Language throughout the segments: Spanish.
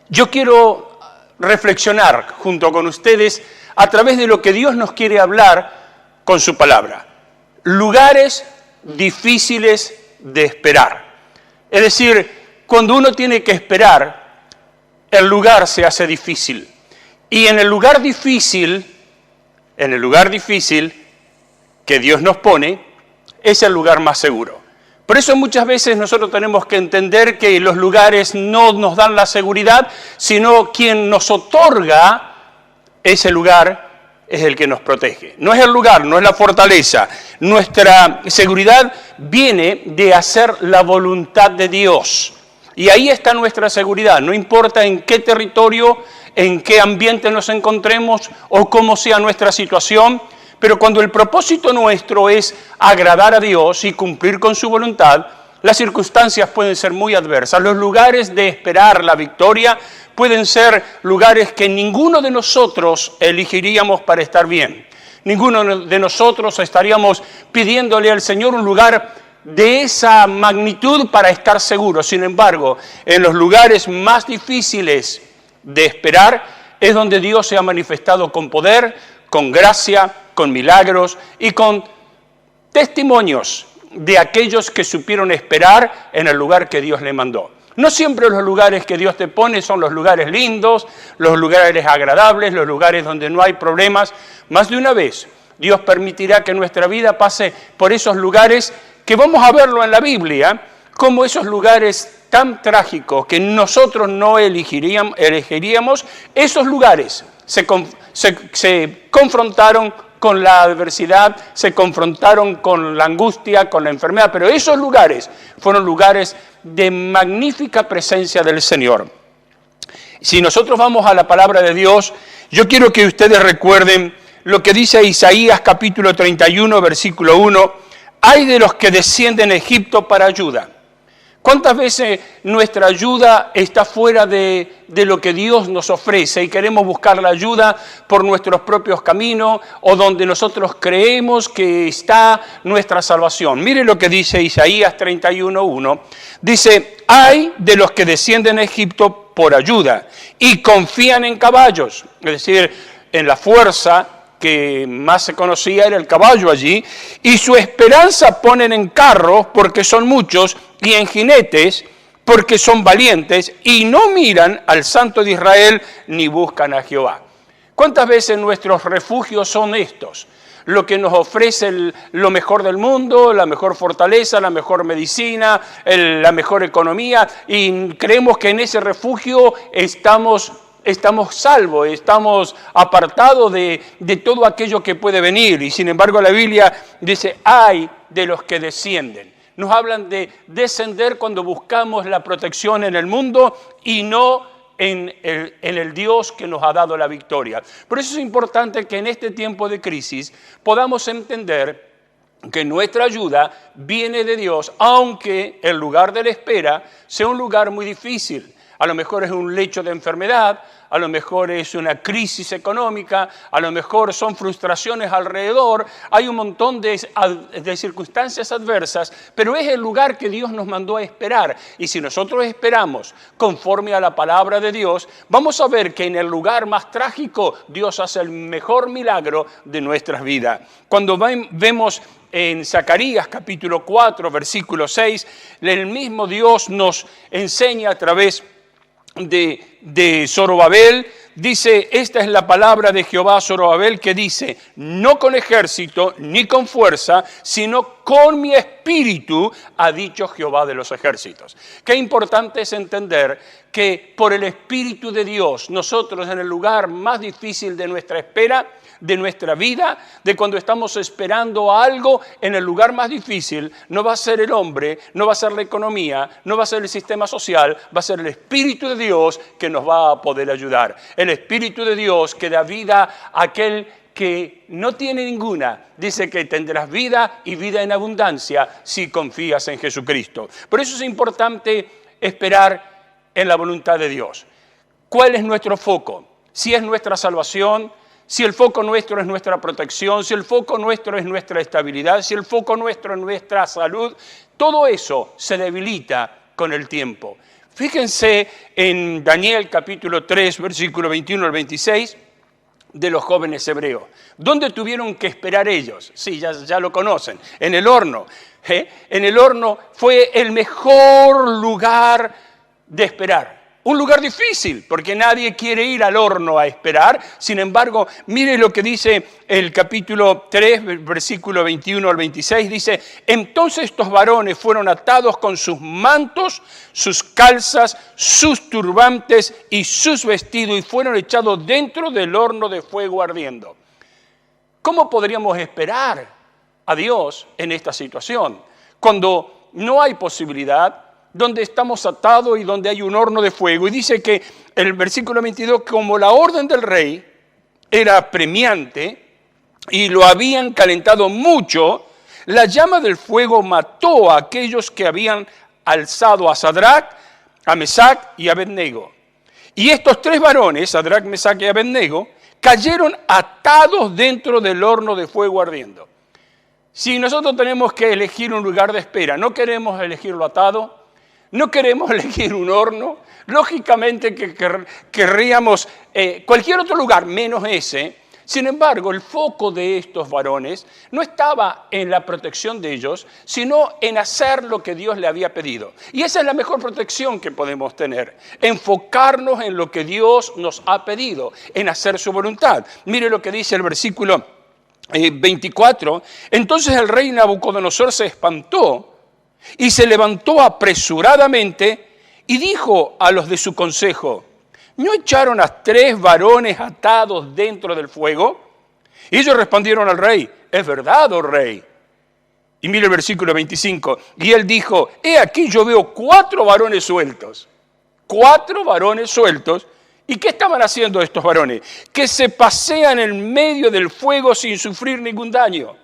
Yo quiero reflexionar junto con ustedes a través de lo que Dios nos quiere hablar con su palabra. Lugares difíciles de esperar. Es decir, cuando uno tiene que esperar, el lugar se hace difícil. Y en el lugar difícil que Dios nos pone, es el lugar más seguro. Por eso muchas veces nosotros tenemos que entender que los lugares no nos dan la seguridad, sino quien nos otorga ese lugar es el que nos protege. No es el lugar, no es la fortaleza. Nuestra seguridad viene de hacer la voluntad de Dios. Y ahí está nuestra seguridad. No importa en qué territorio, en qué ambiente nos encontremos o cómo sea nuestra situación, pero cuando el propósito nuestro es agradar a Dios y cumplir con su voluntad, las circunstancias pueden ser muy adversas. Los lugares de esperar la victoria pueden ser lugares que ninguno de nosotros elegiríamos para estar bien. Ninguno de nosotros estaríamos pidiéndole al Señor un lugar de esa magnitud para estar seguros. Sin embargo, en los lugares más difíciles de esperar es donde Dios se ha manifestado con poder, con gracia, con milagros y con testimonios de aquellos que supieron esperar en el lugar que Dios le mandó. No siempre los lugares que Dios te pone son los lugares lindos, los lugares agradables, los lugares donde no hay problemas. Más de una vez, Dios permitirá que nuestra vida pase por esos lugares que vamos a verlo en la Biblia, como esos lugares tan trágicos que nosotros no elegiríamos. Esos lugares se confrontaron con la adversidad, se confrontaron con la angustia, con la enfermedad, pero esos lugares fueron lugares de magnífica presencia del Señor. Si nosotros vamos a la palabra de Dios, yo quiero que ustedes recuerden lo que dice Isaías capítulo 31, versículo 1, «Ay de los que descienden a Egipto para ayuda». ¿Cuántas veces nuestra ayuda está fuera de lo que Dios nos ofrece y queremos buscar la ayuda por nuestros propios caminos o donde nosotros creemos que está nuestra salvación? Mire lo que dice Isaías 31:1. Dice, «Ay de los que descienden a Egipto por ayuda y confían en caballos», es decir, en la fuerza que más se conocía era el caballo allí, «y su esperanza ponen en carros porque son muchos y en jinetes porque son valientes y no miran al Santo de Israel ni buscan a Jehová». ¿Cuántas veces nuestros refugios son estos? Lo que nos ofrece lo mejor del mundo, la mejor fortaleza, la mejor medicina, la mejor economía, y creemos que en ese refugio estamos salvos, estamos apartados de todo aquello que puede venir. Y sin embargo la Biblia dice, ay de los que descienden. Nos hablan de descender cuando buscamos la protección en el mundo y no en el Dios que nos ha dado la victoria. Por eso es importante que en este tiempo de crisis podamos entender que nuestra ayuda viene de Dios, aunque el lugar de la espera sea un lugar muy difícil. A lo mejor es un lecho de enfermedad, a lo mejor es una crisis económica, a lo mejor son frustraciones alrededor, hay un montón de circunstancias adversas, pero es el lugar que Dios nos mandó a esperar. Y si nosotros esperamos conforme a la palabra de Dios, vamos a ver que en el lugar más trágico Dios hace el mejor milagro de nuestras vidas. Cuando vemos en Zacarías capítulo 4, versículo 6, el mismo Dios nos enseña a través de Zorobabel, dice, esta es la palabra de Jehová a Zorobabel que dice, no con ejército ni con fuerza, sino con mi espíritu, ha dicho Jehová de los ejércitos. Qué importante es entender que por el Espíritu de Dios, nosotros en el lugar más difícil de nuestra espera, de nuestra vida, de cuando estamos esperando algo, en el lugar más difícil, no va a ser el hombre, no va a ser la economía, no va a ser el sistema social, va a ser el Espíritu de Dios que nos va a poder ayudar. El Espíritu de Dios que da vida a aquel que no tiene ninguna. Dice que tendrás vida y vida en abundancia si confías en Jesucristo. Por eso es importante esperar en la voluntad de Dios. ¿Cuál es nuestro foco? Si es nuestra salvación, si el foco nuestro es nuestra protección, si el foco nuestro es nuestra estabilidad, si el foco nuestro es nuestra salud, todo eso se debilita con el tiempo. Fíjense en Daniel capítulo 3, versículo 21 al 26, de los jóvenes hebreos. ¿Dónde tuvieron que esperar ellos? Sí, ya lo conocen, en el horno. En el horno fue el mejor lugar de esperar. Un lugar difícil, porque nadie quiere ir al horno a esperar. Sin embargo, mire lo que dice el capítulo 3, versículo 21 al 26. Dice, entonces estos varones fueron atados con sus mantos, sus calzas, sus turbantes y sus vestidos y fueron echados dentro del horno de fuego ardiendo. ¿Cómo podríamos esperar a Dios en esta situación? Cuando no hay posibilidad, donde estamos atados y donde hay un horno de fuego. Y dice que el versículo 22, como la orden del rey era premiante y lo habían calentado mucho, la llama del fuego mató a aquellos que habían alzado a Sadrach, a Mesac y a Abednego. Y estos tres varones, Sadrach, Mesac y Abednego, cayeron atados dentro del horno de fuego ardiendo. Si nosotros tenemos que elegir un lugar de espera, no queremos elegirlo atado, no queremos elegir un horno, lógicamente que querríamos cualquier otro lugar menos ese. Sin embargo, el foco de estos varones no estaba en la protección de ellos, sino en hacer lo que Dios le había pedido. Y esa es la mejor protección que podemos tener, enfocarnos en lo que Dios nos ha pedido, en hacer su voluntad. Mire lo que dice el versículo 24. Entonces el rey Nabucodonosor se espantó y se levantó apresuradamente y dijo a los de su consejo, ¿no echaron a tres varones atados dentro del fuego? Y ellos respondieron al rey, es verdad, oh rey. Y mire el versículo 25, y él dijo, he aquí yo veo cuatro varones sueltos. Cuatro varones sueltos. ¿Y qué estaban haciendo estos varones? Que se pasean en medio del fuego sin sufrir ningún daño.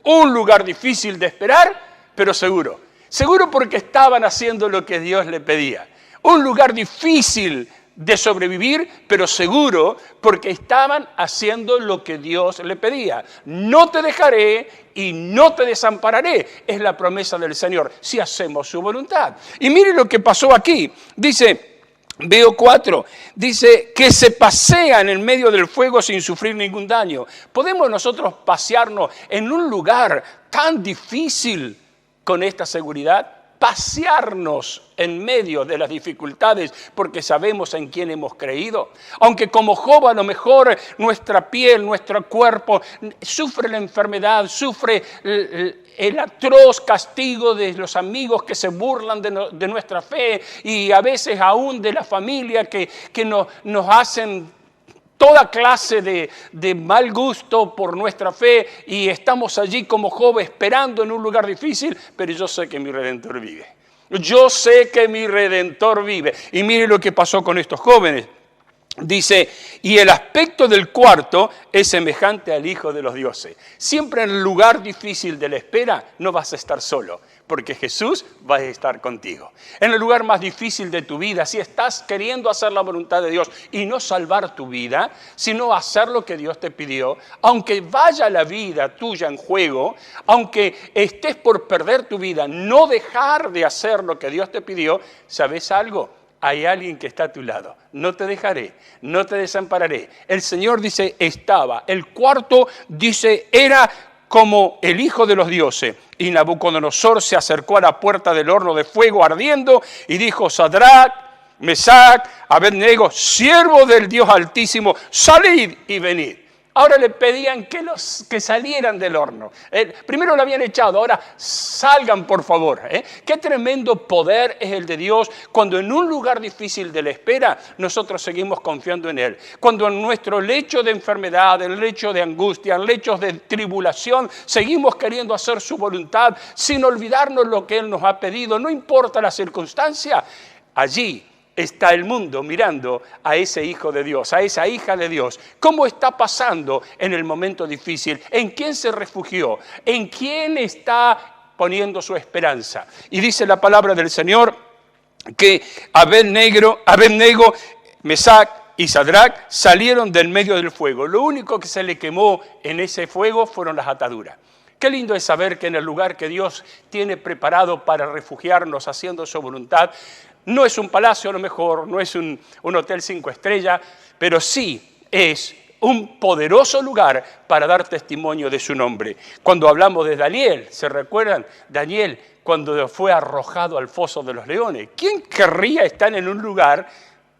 Un lugar difícil de esperar, pero seguro. Seguro porque estaban haciendo lo que Dios le pedía. Un lugar difícil de sobrevivir, pero seguro porque estaban haciendo lo que Dios le pedía. No te dejaré y no te desampararé. Es la promesa del Señor, si hacemos su voluntad. Y mire lo que pasó aquí. Dice, veo cuatro. Dice que se pasean en medio del fuego sin sufrir ningún daño. ¿Podemos nosotros pasearnos en un lugar tan difícil con esta seguridad? Pasearnos en medio de las dificultades porque sabemos en quién hemos creído. Aunque como Job a lo mejor nuestra piel, nuestro cuerpo sufre la enfermedad, sufre el atroz castigo de los amigos que se burlan de nuestra fe y a veces aún de la familia que nos hacen toda clase de mal gusto por nuestra fe y estamos allí como Job esperando en un lugar difícil, pero yo sé que mi Redentor vive. Yo sé que mi Redentor vive. Y mire lo que pasó con estos jóvenes. Dice, y el aspecto del cuarto es semejante al Hijo de los dioses. Siempre en el lugar difícil de la espera no vas a estar solo, porque Jesús va a estar contigo. En el lugar más difícil de tu vida, si estás queriendo hacer la voluntad de Dios y no salvar tu vida, sino hacer lo que Dios te pidió, aunque vaya la vida tuya en juego, aunque estés por perder tu vida, no dejar de hacer lo que Dios te pidió, ¿sabes algo? Hay alguien que está a tu lado. No te dejaré, no te desampararé. El Señor dice, estaba. El cuarto dice, era como el Hijo de los dioses. Y Nabucodonosor se acercó a la puerta del horno de fuego ardiendo y dijo, Sadrach, Mesac, Abednego, siervos del Dios Altísimo, salid y venid. Ahora le pedían que salieran del horno. Primero lo habían echado, ahora salgan por favor. Qué tremendo poder es el de Dios cuando en un lugar difícil de la espera nosotros seguimos confiando en Él. Cuando en nuestro lecho de enfermedad, en lecho de angustia, en lechos de tribulación, seguimos queriendo hacer su voluntad sin olvidarnos lo que Él nos ha pedido. No importa la circunstancia, allí está el mundo mirando a ese Hijo de Dios, a esa hija de Dios. ¿Cómo está pasando en el momento difícil? ¿En quién se refugió? ¿En quién está poniendo su esperanza? Y dice la palabra del Señor que Abednego, Mesac y Sadrach salieron del medio del fuego. Lo único que se le quemó en ese fuego fueron las ataduras. Qué lindo es saber que en el lugar que Dios tiene preparado para refugiarnos haciendo su voluntad, No es un palacio a lo mejor, no es un hotel 5 estrellas, pero sí es un poderoso lugar para dar testimonio de su nombre. Cuando hablamos de Daniel, ¿se recuerdan? Daniel, cuando fue arrojado al foso de los leones. ¿Quién querría estar en un lugar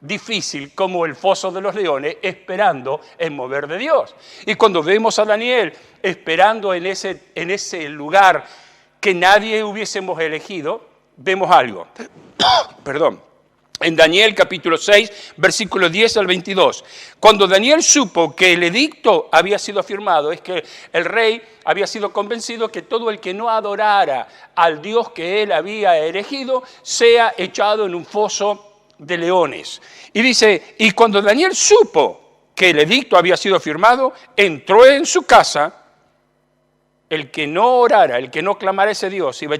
difícil como el foso de los leones, esperando el mover de Dios? Y cuando vemos a Daniel esperando en ese lugar que nadie hubiésemos elegido, vemos algo. Perdón. En Daniel capítulo 6, versículos 10 al 22. Cuando Daniel supo que el edicto había sido firmado, es que el rey había sido convencido que todo el que no adorara al Dios que él había elegido, sea echado en un foso de leones. Y dice, y cuando Daniel supo que el edicto había sido firmado, entró en su casa. El que no orara, el que no clamara a ese Dios, iba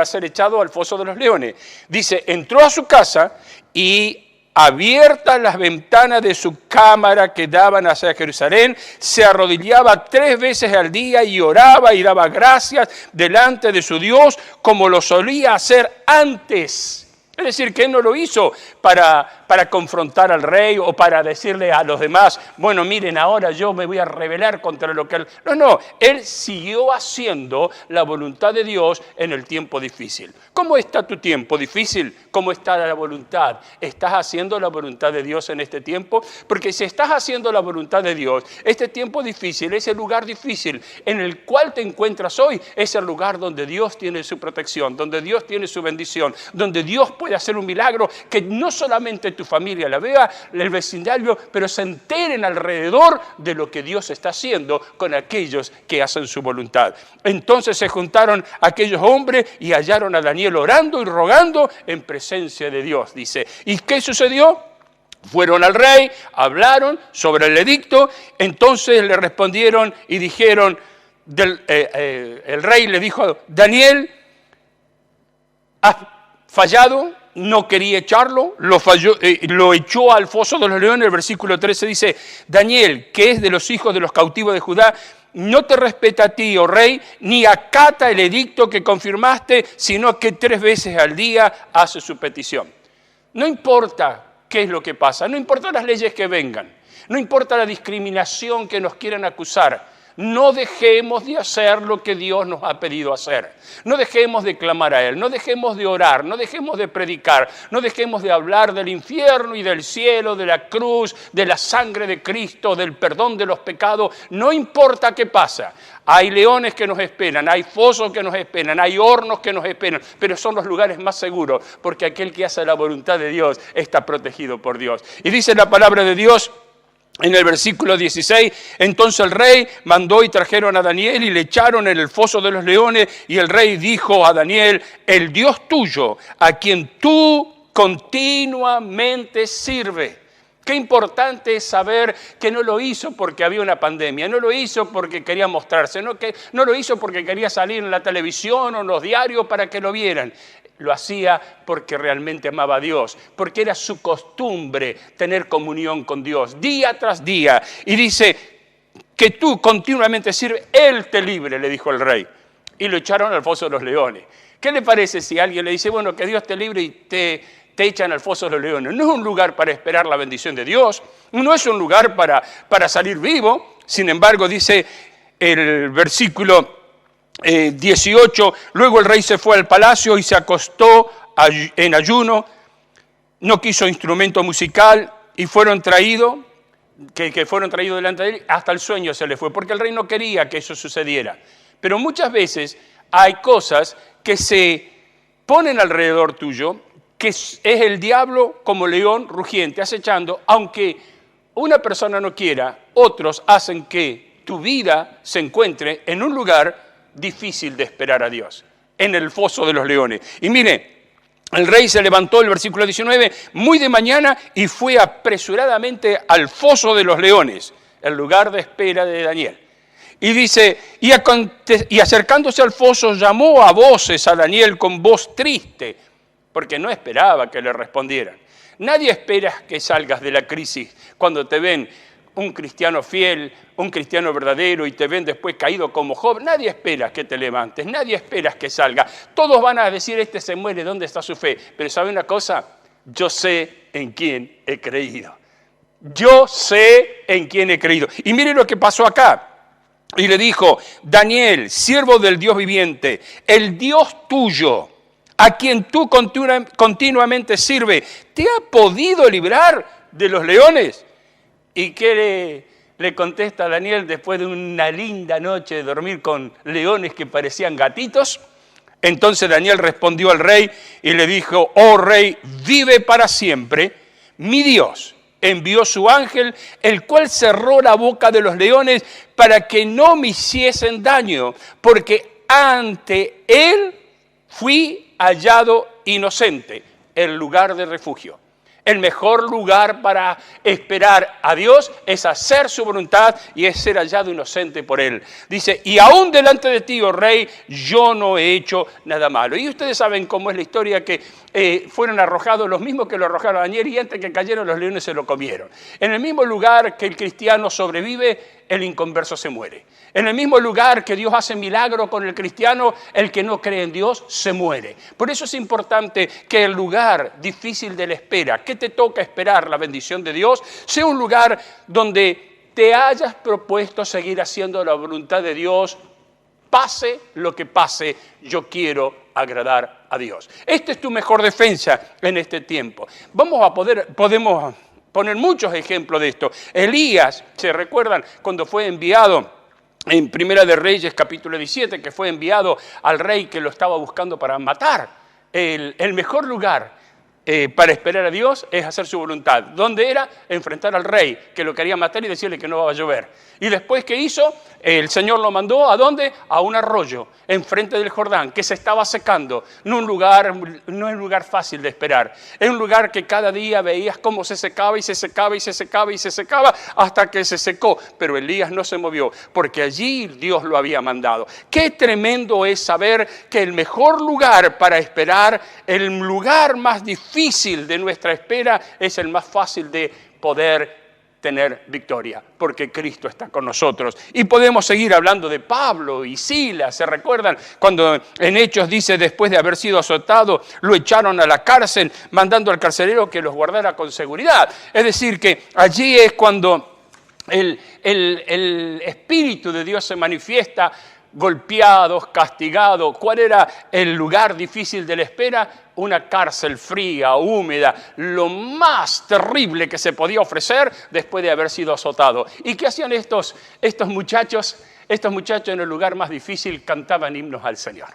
a ser echado al foso de los leones. Dice, entró a su casa y abiertas las ventanas de su cámara que daban hacia Jerusalén, se arrodillaba 3 veces al día y oraba y daba gracias delante de su Dios como lo solía hacer antes. Es decir, que él no lo hizo para confrontar al rey o para decirle a los demás, bueno, miren, ahora yo me voy a rebelar contra lo que él... No, él siguió haciendo la voluntad de Dios en el tiempo difícil. ¿Cómo está tu tiempo difícil? ¿Cómo está la voluntad? ¿Estás haciendo la voluntad de Dios en este tiempo? Porque si estás haciendo la voluntad de Dios, este tiempo difícil, ese lugar difícil en el cual te encuentras hoy, es el lugar donde Dios tiene su protección, donde Dios tiene su bendición, donde Dios puede hacer un milagro que no solamente tu familia la vea, el vecindario, pero se enteren alrededor de lo que Dios está haciendo con aquellos que hacen su voluntad. Entonces se juntaron aquellos hombres y hallaron a Daniel orando y rogando en presencia de Dios, dice. ¿Y qué sucedió? Fueron al rey, hablaron sobre el edicto, entonces le respondieron y dijeron, el rey le dijo, Daniel, has fallado, no quería echarlo, lo echó al foso de los leones. El versículo 13 dice, Daniel, que es de los hijos de los cautivos de Judá, no te respeta a ti, oh rey, ni acata el edicto que confirmaste, sino que 3 veces al día hace su petición. No importa qué es lo que pasa, no importa las leyes que vengan, no importa la discriminación que nos quieran acusar, no dejemos de hacer lo que Dios nos ha pedido hacer. No dejemos de clamar a Él, no dejemos de orar, no dejemos de predicar, no dejemos de hablar del infierno y del cielo, de la cruz, de la sangre de Cristo, del perdón de los pecados. No importa qué pasa. Hay leones que nos esperan, hay fosos que nos esperan, hay hornos que nos esperan, pero son los lugares más seguros, porque aquel que hace la voluntad de Dios está protegido por Dios. Y dice la palabra de Dios, en el versículo 16, entonces el rey mandó y trajeron a Daniel y le echaron en el foso de los leones, y el rey dijo a Daniel, el Dios tuyo, a quien tú continuamente sirves. Qué importante es saber que no lo hizo porque había una pandemia, no lo hizo porque quería mostrarse, no lo hizo porque quería salir en la televisión o en los diarios para que lo vieran. Lo hacía porque realmente amaba a Dios, porque era su costumbre tener comunión con Dios día tras día. Y dice que tú continuamente sirves, Él te libre, le dijo el rey. Y lo echaron al foso de los leones. ¿Qué le parece si alguien le dice, bueno, que Dios te libre y te echan al foso de los leones? No es un lugar para esperar la bendición de Dios, no es un lugar para salir vivo. Sin embargo, dice el versículo 18, luego el rey se fue al palacio y se acostó en ayuno, no quiso instrumento musical y fueron traídos delante de él, hasta el sueño se le fue, porque el rey no quería que eso sucediera. Pero muchas veces hay cosas que se ponen alrededor tuyo, que es el diablo como león rugiente, acechando, aunque una persona no quiera, otros hacen que tu vida se encuentre en un lugar difícil de esperar a Dios, en el foso de los leones. Y mire, el rey se levantó, el versículo 19, muy de mañana y fue apresuradamente al foso de los leones, el lugar de espera de Daniel. Y dice, y acercándose al foso llamó a voces a Daniel con voz triste, porque no esperaba que le respondieran. Nadie espera que salgas de la crisis cuando te ven un cristiano fiel, un cristiano verdadero y te ven después caído como Job, nadie espera que te levantes, nadie espera que salga. Todos van a decir, este se muere, ¿dónde está su fe? Pero ¿sabe una cosa? Yo sé en quién he creído. Yo sé en quién he creído. Y mire lo que pasó acá. Y le dijo, Daniel, siervo del Dios viviente, el Dios tuyo, a quien tú continuamente sirves, ¿te ha podido librar de los leones? ¿Y qué le contesta Daniel después de una linda noche de dormir con leones que parecían gatitos? Entonces Daniel respondió al rey y le dijo, oh rey, vive para siempre, mi Dios envió su ángel, el cual cerró la boca de los leones para que no me hiciesen daño, porque ante él fui hallado inocente, el lugar de refugio. El mejor lugar para esperar a Dios es hacer su voluntad y es ser hallado inocente por Él. Dice, y aún delante de ti, oh rey, yo no he hecho nada malo. Y ustedes saben cómo es la historia que fueron arrojados los mismos que lo arrojaron a Daniel y antes que cayeron los leones se lo comieron. En el mismo lugar que el cristiano sobrevive, el inconverso se muere. En el mismo lugar que Dios hace milagro con el cristiano, el que no cree en Dios se muere. Por eso es importante que el lugar difícil de la espera, que te toca esperar la bendición de Dios, sea un lugar donde te hayas propuesto seguir haciendo la voluntad de Dios. Pase lo que pase, yo quiero agradar a Dios. Esta es tu mejor defensa en este tiempo. Podemos poner muchos ejemplos de esto. Elías, ¿se recuerdan cuando fue enviado en Primera de Reyes, capítulo 17, que fue enviado al rey que lo estaba buscando para matar? El mejor lugar para esperar a Dios es hacer su voluntad. ¿Dónde era? Enfrentar al rey que lo quería matar y decirle que no va a llover. Y después, ¿qué hizo? El Señor lo mandó ¿a dónde? A un arroyo enfrente del Jordán que se estaba secando. No es un lugar fácil de esperar. Es un lugar que cada día veías cómo se secaba y se secaba y se secaba y se secaba hasta que se secó. Pero Elías no se movió porque allí Dios lo había mandado. Qué tremendo es saber que el mejor lugar para esperar, el lugar más difícil de nuestra espera, es el más fácil de poder tener victoria, porque Cristo está con nosotros. Y podemos seguir hablando de Pablo y Silas. ¿Se recuerdan cuando en Hechos dice, después de haber sido azotado, lo echaron a la cárcel, mandando al carcelero que los guardara con seguridad? Es decir, que allí es cuando el Espíritu de Dios se manifiesta, golpeados, castigados. ¿Cuál era el lugar difícil de la espera? Una cárcel fría, húmeda, lo más terrible que se podía ofrecer después de haber sido azotado. ¿Y qué hacían estos muchachos? Estos muchachos en el lugar más difícil cantaban himnos al Señor.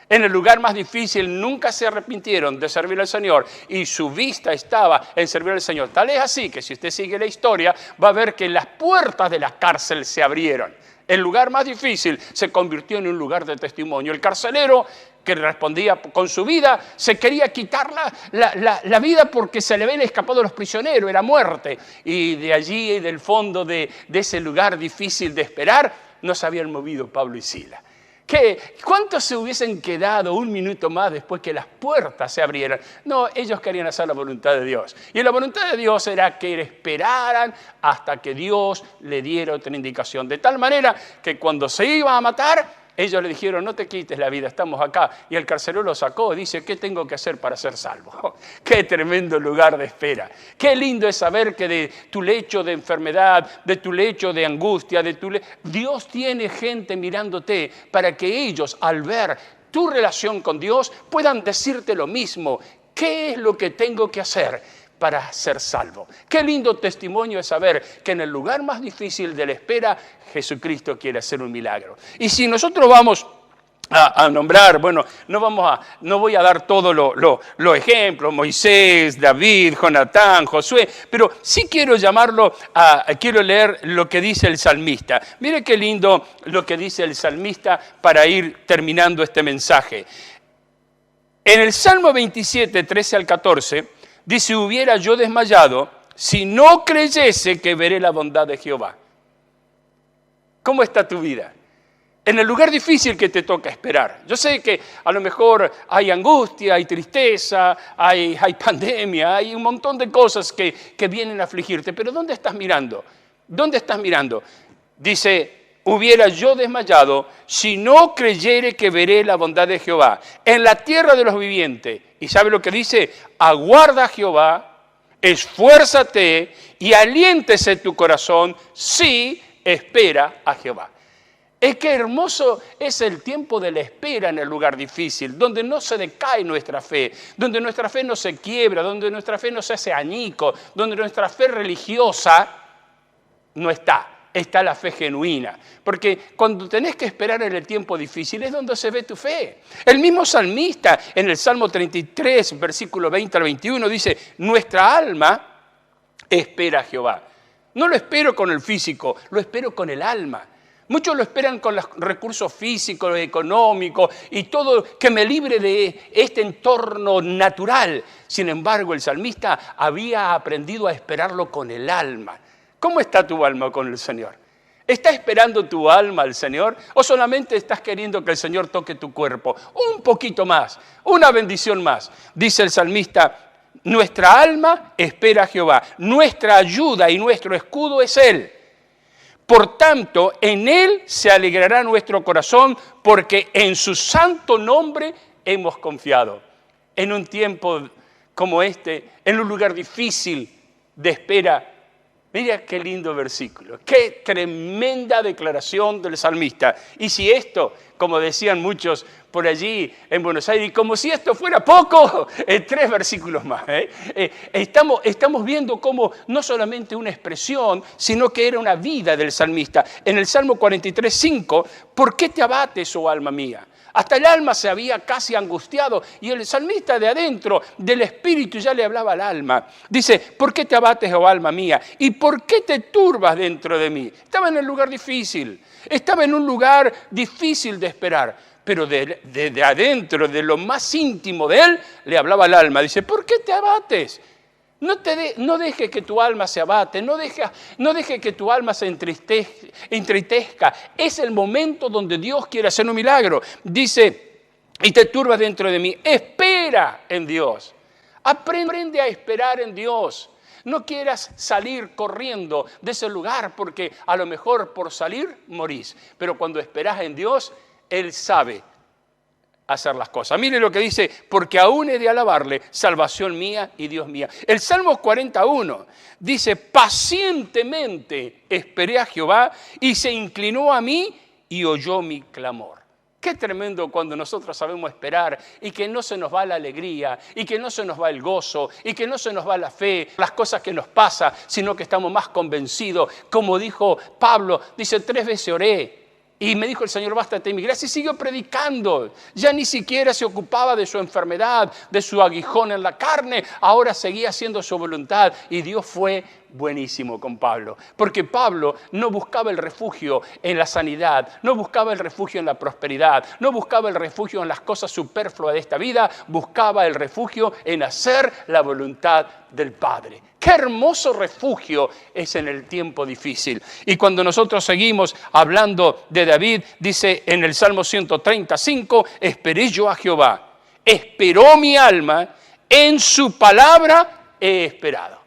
En el lugar más difícil nunca se arrepintieron de servir al Señor y su vista estaba en servir al Señor. Tal es así que si usted sigue la historia va a ver que las puertas de la cárcel se abrieron. El lugar más difícil se convirtió en un lugar de testimonio. El carcelero que respondía con su vida se quería quitar la vida porque se le habían escapado los prisioneros, era muerte. Y de allí, del fondo de ese lugar difícil de esperar, no se habían movido Pablo y Silas. ¿Cuántos se hubiesen quedado un minuto más después que las puertas se abrieran? No, ellos querían hacer la voluntad de Dios. Y la voluntad de Dios era que esperaran hasta que Dios le diera otra indicación. De tal manera que cuando se iba a matar, ellos le dijeron, no te quites la vida, estamos acá. Y el carcelero lo sacó y dice, ¿qué tengo que hacer para ser salvo? ¡Qué tremendo lugar de espera! Qué lindo es saber que de tu lecho de enfermedad, de tu lecho de angustia, Dios tiene gente mirándote para que ellos, al ver tu relación con Dios, puedan decirte lo mismo. ¿Qué es lo que tengo que hacer para ser salvo? Qué lindo testimonio es saber que en el lugar más difícil de la espera, Jesucristo quiere hacer un milagro. Y si nosotros vamos a nombrar, bueno, no voy a dar todos los ejemplos, Moisés, David, Jonatán, Josué, pero sí quiero quiero leer lo que dice el salmista. Mire qué lindo lo que dice el salmista para ir terminando este mensaje. En el Salmo 27, 13 al 14, dice, hubiera yo desmayado si no creyese que veré la bondad de Jehová. ¿Cómo está tu vida? En el lugar difícil que te toca esperar. Yo sé que a lo mejor hay angustia, hay tristeza, hay pandemia, hay un montón de cosas que vienen a afligirte, pero ¿dónde estás mirando? ¿Dónde estás mirando? Dice, hubiera yo desmayado si no creyere que veré la bondad de Jehová en la tierra de los vivientes. ¿Y sabe lo que dice? Aguarda a Jehová, esfuérzate y aliéntese tu corazón si espera a Jehová. Es que hermoso es el tiempo de la espera en el lugar difícil, donde no se decae nuestra fe, donde nuestra fe no se quiebra, donde nuestra fe no se hace añico, donde nuestra fe religiosa no está. Está la fe genuina. Porque cuando tenés que esperar en el tiempo difícil es donde se ve tu fe. El mismo salmista en el Salmo 33, versículo 20 al 21, dice, nuestra alma espera a Jehová. No lo espero con el físico, lo espero con el alma. Muchos lo esperan con los recursos físicos, económicos y todo, que me libre de este entorno natural. Sin embargo, el salmista había aprendido a esperarlo con el alma. ¿Cómo está tu alma con el Señor? ¿Está esperando tu alma al Señor? ¿O solamente estás queriendo que el Señor toque tu cuerpo? Un poquito más, una bendición más. Dice el salmista, nuestra alma espera a Jehová. Nuestra ayuda y nuestro escudo es Él. Por tanto, en Él se alegrará nuestro corazón, porque en su santo nombre hemos confiado. En un tiempo como este, en un lugar difícil de espera, mira qué lindo versículo, qué tremenda declaración del salmista. Y si esto, como decían muchos por allí en Buenos Aires, y como si esto fuera poco, 3 versículos más. Estamos viendo cómo no solamente una expresión, sino que era una vida del salmista. En el Salmo 43, 5, ¿por qué te abates, oh alma mía? Hasta el alma se había casi angustiado y el salmista de adentro del espíritu ya le hablaba al alma. Dice, ¿por qué te abates, oh alma mía? ¿Y por qué te turbas dentro de mí? Estaba en el lugar difícil, estaba en un lugar difícil de esperar, pero de adentro, de lo más íntimo de él, le hablaba al alma. Dice, ¿por qué te abates? No deje que tu alma se abate, no deje que tu alma se entristezca. Es el momento donde Dios quiere hacer un milagro. Dice, y te turbas dentro de mí. Espera en Dios. Aprende a esperar en Dios. No quieras salir corriendo de ese lugar porque a lo mejor por salir morís. Pero cuando esperás en Dios, Él sabe hacer las cosas. Mire lo que dice, porque aún he de alabarle, salvación mía y Dios mía. El Salmo 41 dice, pacientemente esperé a Jehová y se inclinó a mí y oyó mi clamor. Qué tremendo cuando nosotros sabemos esperar y que no se nos va la alegría y que no se nos va el gozo y que no se nos va la fe, las cosas que nos pasan, sino que estamos más convencidos. Como dijo Pablo, dice, 3 veces oré. Y me dijo el Señor, bástate de mi gracia, y siguió predicando. Ya ni siquiera se ocupaba de su enfermedad, de su aguijón en la carne. Ahora seguía haciendo su voluntad. Y Dios fue buenísimo con Pablo. Porque Pablo no buscaba el refugio en la sanidad, no buscaba el refugio en la prosperidad, no buscaba el refugio en las cosas superfluas de esta vida, buscaba el refugio en hacer la voluntad del Padre. Qué hermoso refugio es en el tiempo difícil. Y cuando nosotros seguimos hablando de David, dice en el Salmo 135, esperé yo a Jehová, esperó mi alma, en su palabra he esperado.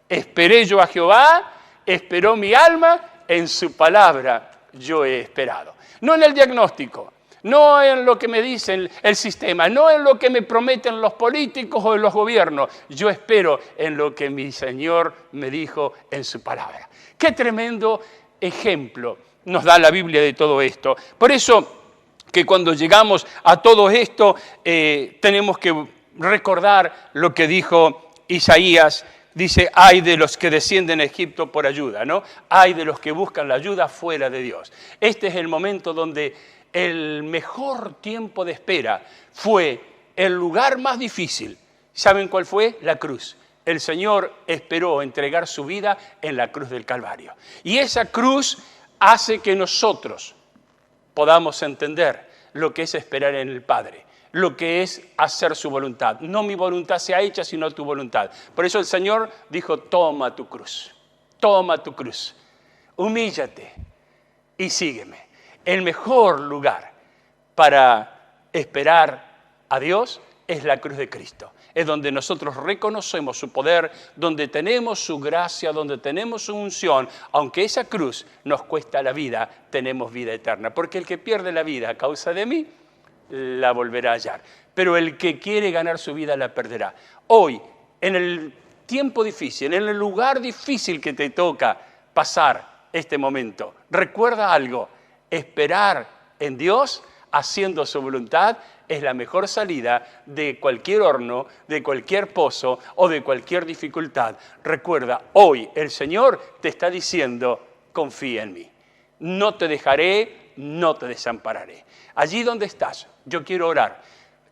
Esperé yo a Jehová, esperó mi alma, en su palabra yo he esperado. No en el diagnóstico, no en lo que me dice el sistema, no en lo que me prometen los políticos o los gobiernos. Yo espero en lo que mi Señor me dijo en su palabra. Qué tremendo ejemplo nos da la Biblia de todo esto. Por eso que cuando llegamos a todo esto tenemos que recordar lo que dijo Isaías. Dice, ay de los que descienden a Egipto por ayuda, ¿no? Ay de los que buscan la ayuda fuera de Dios. Este es el momento donde el mejor tiempo de espera fue el lugar más difícil. ¿Saben cuál fue? La cruz. El Señor esperó entregar su vida en la cruz del Calvario. Y esa cruz hace que nosotros podamos entender lo que es esperar en el Padre, lo que es hacer su voluntad. No mi voluntad sea hecha, sino tu voluntad. Por eso el Señor dijo, toma tu cruz, humíllate y sígueme. El mejor lugar para esperar a Dios es la cruz de Cristo. Es donde nosotros reconocemos su poder, donde tenemos su gracia, donde tenemos su unción. Aunque esa cruz nos cuesta la vida, tenemos vida eterna. Porque el que pierde la vida a causa de mí, la volverá a hallar. Pero el que quiere ganar su vida, la perderá. Hoy, en el tiempo difícil, en el lugar difícil que te toca pasar este momento, recuerda algo: esperar en Dios, haciendo su voluntad, es la mejor salida de cualquier horno, de cualquier pozo o de cualquier dificultad. Recuerda, hoy el Señor te está diciendo: confía en mí. No te dejaré, no te desampararé. Allí donde estás, yo quiero orar.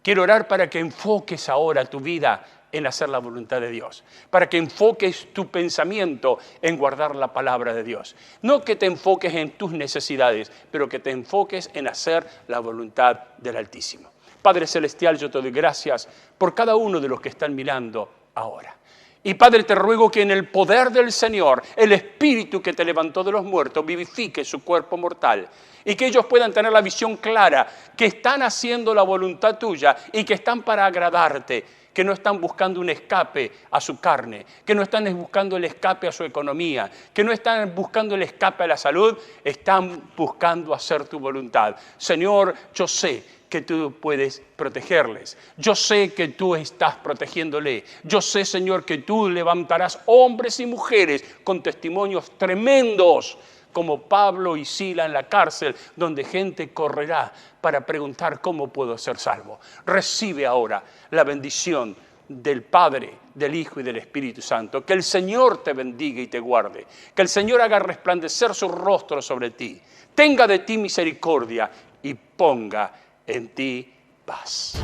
Quiero orar para que enfoques ahora tu vida en hacer la voluntad de Dios, para que enfoques tu pensamiento en guardar la palabra de Dios. No que te enfoques en tus necesidades, pero que te enfoques en hacer la voluntad del Altísimo. Padre Celestial, yo te doy gracias por cada uno de los que están mirando ahora. Y Padre, te ruego que en el poder del Señor, el Espíritu que te levantó de los muertos, vivifique su cuerpo mortal. Y que ellos puedan tener la visión clara, que están haciendo la voluntad tuya y que están para agradarte, que no están buscando un escape a su carne, que no están buscando el escape a su economía, que no están buscando el escape a la salud, están buscando hacer tu voluntad. Señor, yo sé que tú puedes protegerles. Yo sé que tú estás protegiéndole. Yo sé, Señor, que tú levantarás hombres y mujeres con testimonios tremendos, como Pablo y Sila en la cárcel, donde gente correrá para preguntar cómo puedo ser salvo. Recibe ahora la bendición del Padre, del Hijo y del Espíritu Santo. Que el Señor te bendiga y te guarde. Que el Señor haga resplandecer su rostro sobre ti. Tenga de ti misericordia y ponga en ti paz.